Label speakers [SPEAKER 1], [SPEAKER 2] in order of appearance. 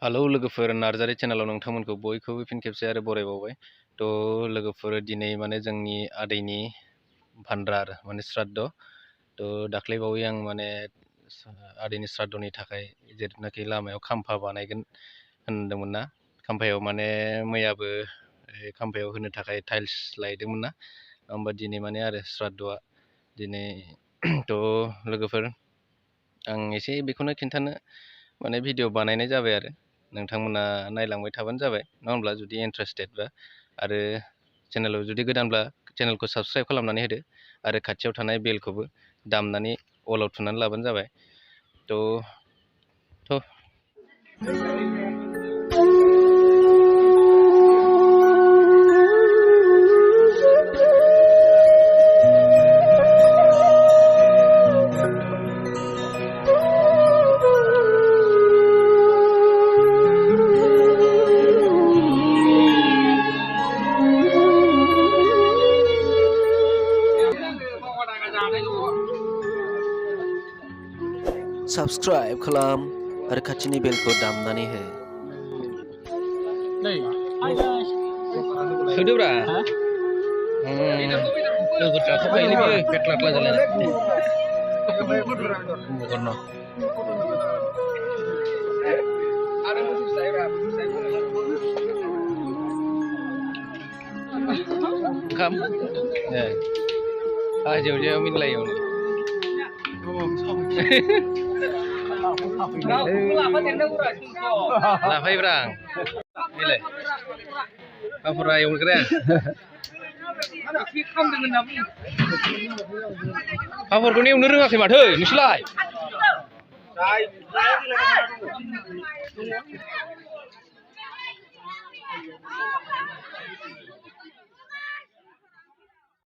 [SPEAKER 1] Hello लोगोफोर नार्जारि चेनेलाव नोंथांमोनखौ बयखौबो फिन खेबसे आरो बरायबावबाय। लोगोफोर दिनै माने जोंनि आदैनि भान्डार माने श्राद्ध। दाख्लैबावै आं माने आदैनि श्राद्धनि थाखाय जेथुनाखि लामायाव खाम्फा बानायगोन होनदोंमोन ना, खाम्फायाव माने मैयाबो खाम्फायाव होनो थाखाय टाइल्स लायदोंमोन ना, होमबा दिनै माने आरो श्राद्धआ दिनै लोगोफोर आं एसे बेखौनो खिन्थानो माने भिडिअ बानायनाय जाबाय आरो नोंथांमोना नायलांबाय थाबानो जाबाय नङा होमब्ला, जुदि इन्टारेस्टेडबा। आरो चेनेलाव जुदि गोदानब्ला चेनेलखौ साबस्क्राइब खालामनानै होदो आरो खाथियाव थानाय बेलखौबो दामनानै अलाव थुनानै लाबानो जाबाय।
[SPEAKER 2] Subscribe खालाम आरो खाथिनि बेलखौ दामनानै हो।
[SPEAKER 1] सोदोब्रा लोगो जाखाबायलै बियो पेटलाख्ला जालायना ओंखाम जेव मिलायो लाफायोब्रा आं बेलाय पापरा एवग्राया पापरखौनो एवनो रोङाखै माथो नोंसोरलाय।